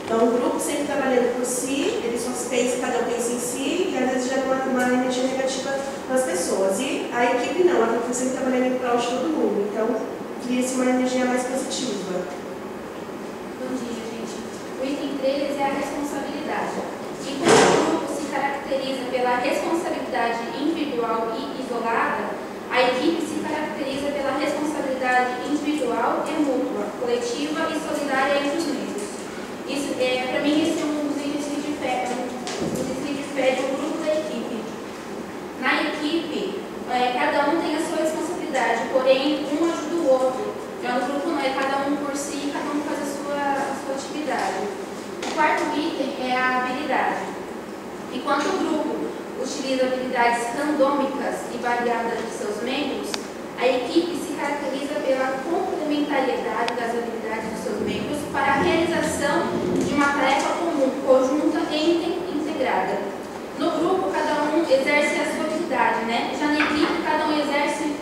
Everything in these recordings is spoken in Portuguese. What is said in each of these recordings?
Então, o grupo sempre trabalhando por si, ele só pensa, cada um pensa em si, e às vezes gera uma energia negativa nas pessoas. E a equipe não, ela está sempre trabalhando em prol de todo mundo. Então, cria-se uma energia mais positiva. Bom dia, gente. O item 3 é a responsabilidade. E como o grupo se caracteriza pela responsabilidade individual e isolada, a equipe se caracteriza pela responsabilidade individual e mútua, coletiva e solidária entre os membros. Isso, para mim, esse é um dos índices de fé do grupo da equipe. Na equipe, cada um tem a sua responsabilidade, porém, um ajuda o outro. Já no grupo não, é cada um por si, cada um faz a sua atividade. O quarto item é a habilidade. Enquanto o grupo utiliza habilidades randômicas e variadas de seus membros, a equipe se caracteriza pela complementariedade das habilidades dos seus membros para a realização de uma tarefa comum, conjunta e integrada. No grupo, cada um exerce a sua habilidade, né? Já na equipe, cada um exerce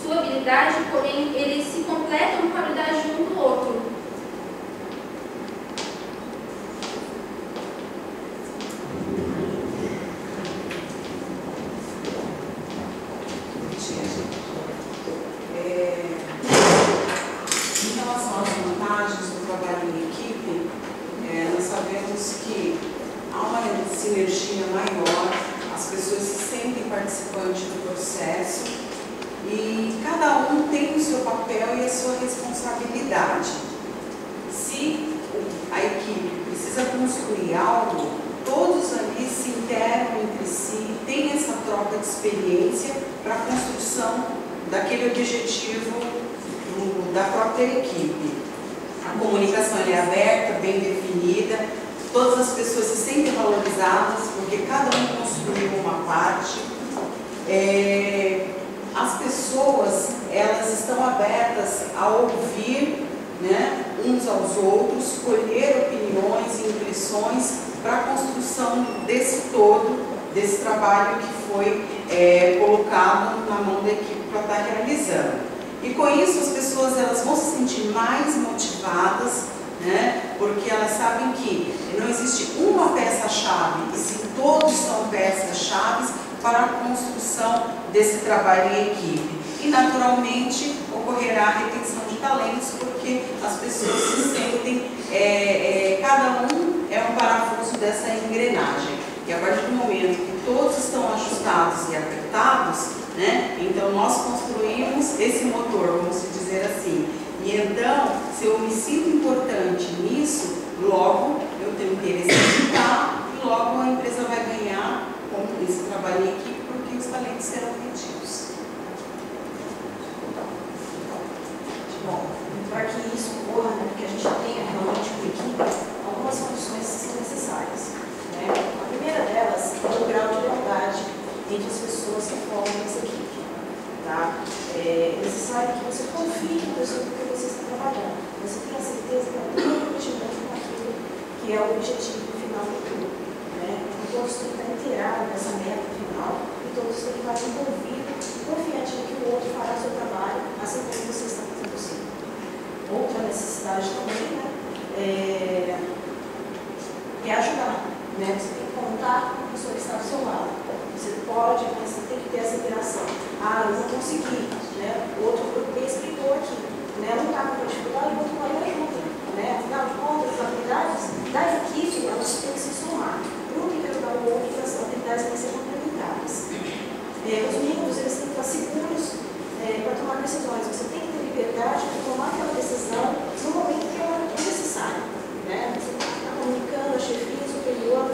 sua habilidade, porém, eles se completam com a habilidade um do outro. Em relação às vantagens do trabalho em equipe, nós sabemos que há uma sinergia maior, as pessoas se sentem participantes do processo e cada um tem o seu papel e a sua responsabilidade. Se a equipe precisa construir algo, todos ali se integram entre si, tem essa troca de experiência para a construção daquele objetivo da própria equipe. A comunicação é aberta, bem definida, todas as pessoas se sentem valorizadas porque cada um construiu uma parte. As pessoas, elas estão abertas a ouvir, né, uns aos outros, colher opiniões e impressões para a construção desse todo, desse trabalho que foi colocado na mão da equipe para estar realizando. E com isso as pessoas elas vão se sentir mais motivadas, né, porque elas sabem que não existe uma peça-chave, e sim todos são peças-chave para a construção desse trabalho em equipe. E naturalmente ocorrerá a retenção de talentos, porque as pessoas se sentem, cada um é um parafuso dessa engrenagem. E a partir do momento que todos estão ajustados e apertados, né, então nós construímos esse motor, vamos dizer assim. E então, se eu me sinto importante nisso, logo eu tenho interesse em ficar e logo a empresa vai ganhar com esse trabalho em equipe, porque os talentos serão retidos. Bom, para que isso ocorra, né, que a gente tenha realmente uma equipe, algumas condições são necessárias. Né? A primeira delas é o grau de lealdade entre as pessoas que formam essa equipe. Tá? É necessário que você confie na pessoa com que você está trabalhando. Você tenha certeza que ela tem um comprometimento com aquilo que é o objetivo final do grupo. Né? Então, todos têm que estar inteirados nessa meta final e todos têm que estar envolvidos, confiantes de que o outro fará o seu trabalho, assim como você está fazendo o seu. Outra necessidade também, né, é ajudar. Né? Você tem que contar com a pessoa que está ao seu lado. Você pode, mas você tem que ter essa interação. Ah, eu não consegui. Né? O outro bem explicou aqui. Né? Um está com dificuldade, o outro vai e ajuda. Né? Afinal de contas, as habilidades da equipe, elas têm que se somar. Um tem que ajudar o outro, as habilidades têm que ser complementares. Os membros, eles têm que estar seguros para tomar decisões. Você tem que ter liberdade para tomar aquela decisão no momento que ela é necessária. Né? Você tem que estar comunicando a chefia superior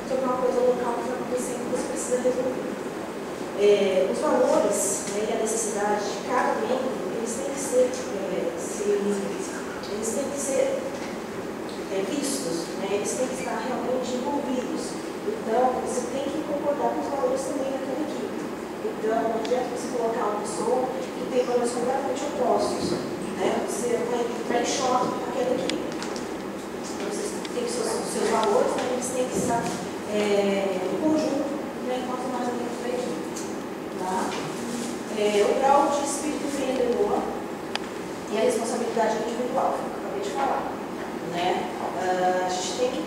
sobre uma coisa local que está acontecendo que você precisa resolver. Os valores, né, e a necessidade de cada membro, eles têm que ser vistos, né, eles têm que estar realmente envolvidos. Então, você tem que concordar com os valores também daquela equipe. Então, não adianta você colocar uma pessoa que tem valores completamente opostos. Né, você vai em choque com aquela equipe. Então, você tem que seus valores, né, eles têm que estar em conjunto, né, enquanto mais dentro da equipe. Tá? O grau de espírito empreendedor e a responsabilidade individual, que eu acabei de falar. Né? né? A gente tem que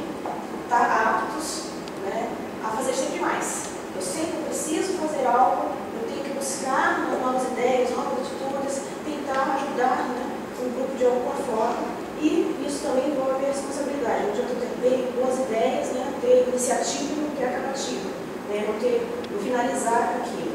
estar aptos, né, a fazer sempre mais. Eu sempre preciso fazer algo, eu tenho que buscar novas ideias, novas atitudes, tentar ajudar, né, um grupo de alguma forma. E isso também envolve a responsabilidade. Não adianta eu ter boas ideias, né, ter iniciativa e não ter acabativa, né, não finalizar com aquilo.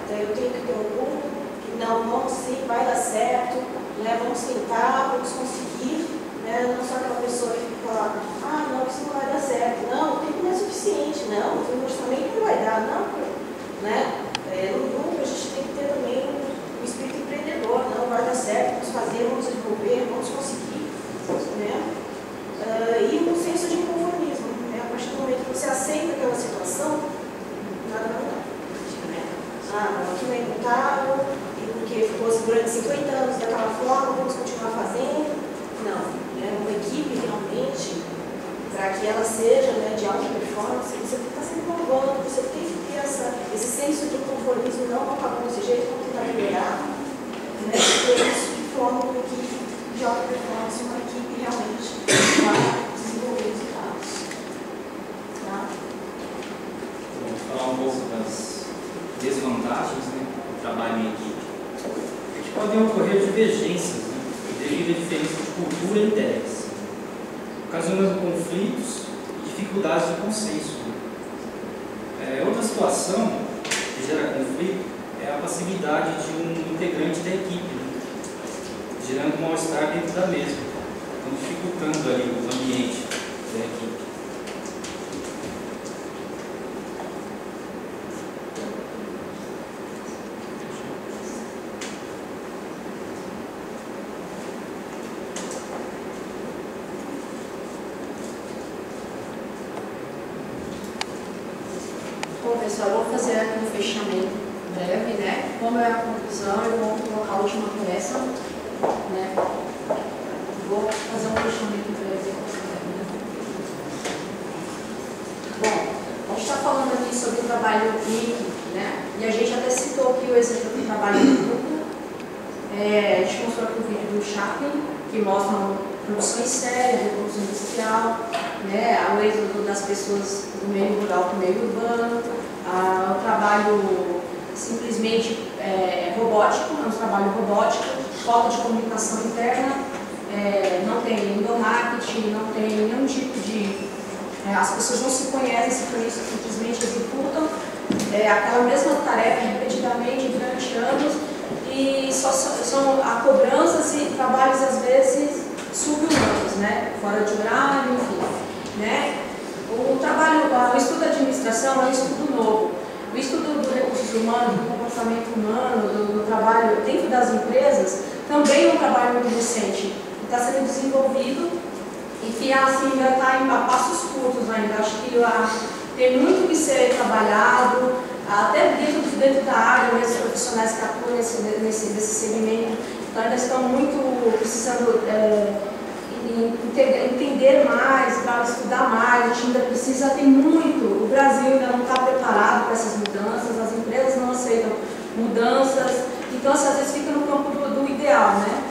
Então eu tenho que ter um grupo que não, vamos sim, vai dar certo, né, vamos tentar, vamos conseguir, né, não só aquela pessoa que fica lá, ah, não, isso não vai dar certo, não, o tempo não é suficiente, não, o orçamento não vai dar, não, né? No grupo a gente tem que ter também um espírito empreendedor, não vai dar certo, vamos fazer, vamos desenvolver, vamos conseguir, né? E um senso de conformismo, né? A partir do momento que você aceita aquela situação, nada vai mudar, né? Ah, aqui não é imutável, e porque ficou durante 50 anos daquela forma, vamos continuar fazendo. Não, né? Uma equipe realmente, para que ela seja, né, de alta performance, você tem que estar sempre inovando, você tem que ter esse senso de conformismo, não acabar desse jeito, vamos tentar melhorar, né? Porque isso que forma uma equipe de alta performance, uma equipe realmente vai desenvolver resultados. Tá? Vamos falar um pouco das desvantagens, né, do trabalho em equipe. Podem ocorrer divergências, né, devido à diferença de cultura e ideias, ocasionando conflitos e dificuldades de consenso. Outra situação que gera conflito é a passividade de um integrante da equipe, né, gerando mal-estar dentro da mesma, então dificultando ali o ambiente da equipe. Bom, pessoal, eu vou fazer aqui um fechamento breve, né? Como é a conclusão, eu vou colocar a última peça, né? Vou fazer um fechamento breve. Bom, a gente está falando aqui sobre o trabalho em equipe, né? E a gente até citou aqui o exemplo do trabalho em grupo. A gente mostrou aqui o vídeo do Chaplin, que mostra produção em série, produção industrial, né, o êxodo das pessoas do meio rural para o meio urbano, o trabalho simplesmente robótico, é um trabalho robótico, falta de comunicação interna, não tem endomarketing, não tem nenhum tipo de... as pessoas não se conhecem, simplesmente executam aquela mesma tarefa repetidamente durante anos e são cobranças e trabalhos às vezes sub-humanos, né? Fora de horário, enfim, né? O estudo da administração é um estudo novo. O estudo dos recursos humanos, do comportamento humano, do trabalho dentro das empresas, também é um trabalho muito recente, que está sendo desenvolvido e que assim, ainda está a passos curtos ainda. Acho que tem muito que ser trabalhado, até dentro da área, mesmo profissionais que atuam nesse segmento, então ainda estão muito precisando entender mais, para estudar mais. A gente ainda precisa, tem muito, o Brasil ainda não está preparado para essas mudanças, as empresas não aceitam mudanças, então assim, às vezes fica no campo do ideal, né?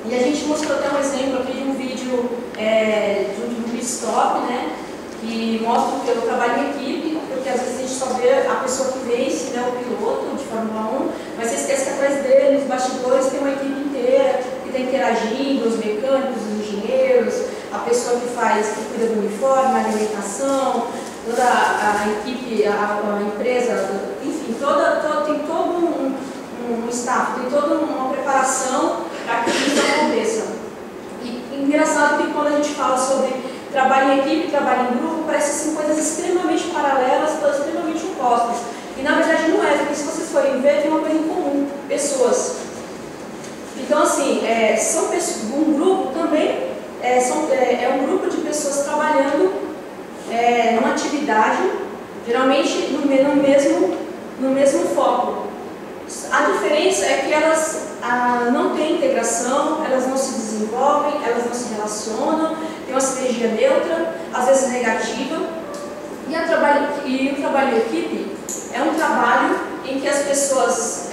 E a gente mostrou até um exemplo aqui de um vídeo de um pit stop, né? Que mostra o trabalho em equipe, porque às vezes a gente só vê a pessoa que vence, né, o piloto de Fórmula 1, mas você esquece que atrás dele, nos bastidores, tem uma equipe inteira que está interagindo, os mecânicos, os engenheiros, a pessoa que cuida do uniforme, a alimentação, toda a equipe, a empresa, enfim, tem todo um staff, tem toda uma preparação para que isso aconteça. E engraçado que quando a gente fala sobre trabalho em equipe, trabalho em grupo, parece assim coisas extremamente paralelas, todas extremamente opostas. E na verdade não é, porque se vocês forem ver, tem uma coisa em comum, pessoas. Então assim, um grupo também é um grupo de pessoas trabalhando numa atividade, geralmente no mesmo foco. A diferença é que elas não têm integração, elas não se desenvolvem, elas não se relacionam, tem uma sinergia neutra, às vezes negativa. E o trabalho em equipe é um trabalho em que as pessoas,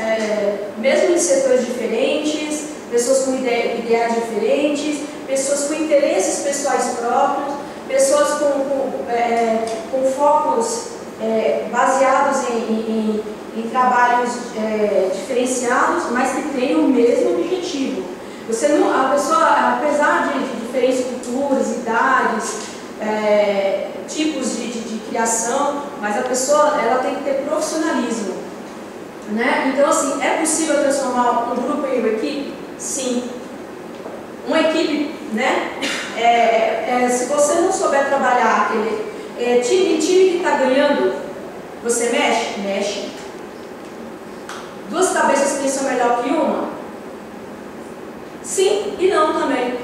mesmo em setores diferentes, pessoas com ideais diferentes, pessoas com interesses pessoais próprios, pessoas com focos baseados em trabalhos diferenciados, mas que têm o mesmo objetivo. A pessoa, apesar de diferentes culturas, idades, tipos de criação, mas a pessoa ela tem que ter profissionalismo, né? Então, assim, é possível transformar um grupo em uma equipe? Sim. Uma equipe, né? Se você não souber trabalhar time que está ganhando, você mexe? Mexe. Duas cabeças pensam melhor que uma? Sim e não também.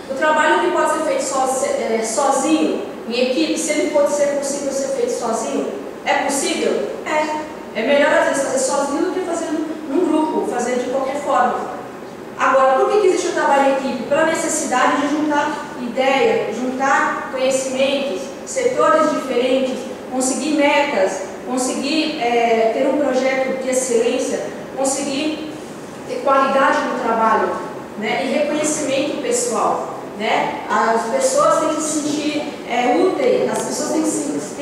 O trabalho que pode ser feito sozinho, em equipe, se ele pode ser possível ser feito sozinho, é possível? É melhor às vezes fazer sozinho do que fazer num grupo, fazer de qualquer forma. Agora, por que existe o trabalho em equipe? Pela necessidade de juntar ideias, juntar conhecimentos, setores diferentes, conseguir metas, conseguir ter um projeto de excelência, conseguir ter qualidade no trabalho, né? E reconhecimento pessoal. Né? As pessoas têm que se sentir úteis, as pessoas têm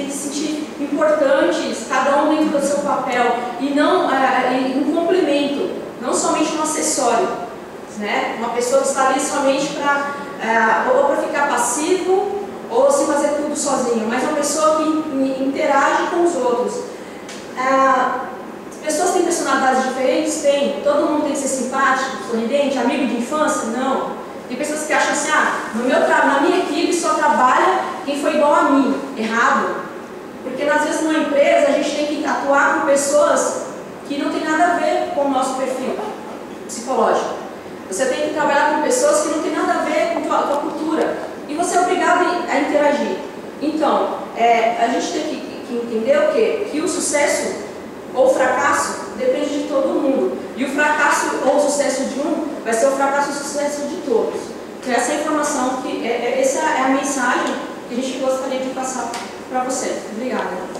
que se sentir importantes, cada um dentro do seu papel, e não um complemento, não somente um acessório. Né? Uma pessoa que está ali somente ou para ficar passivo ou se fazer tudo sozinho, mas uma pessoa que interage com os outros. As pessoas têm personalidades diferentes? Tem. Todo mundo tem que ser simpático, sorridente, amigo de infância? Não. Tem pessoas que acham assim, na minha equipe só trabalha quem foi igual a mim. Errado. Porque às vezes numa empresa a gente tem que atuar com pessoas que não tem nada a ver com o nosso perfil psicológico. Você tem que trabalhar com pessoas que não tem nada a ver com a tua cultura. E você é obrigado a interagir. Então, a gente tem que entender o quê? Que o sucesso ou o fracasso depende de todo mundo. E o fracasso ou o sucesso de um vai ser o fracasso ou o sucesso de todos. Então, essa é a informação, essa é a mensagem que a gente gostaria de passar para você. Obrigada.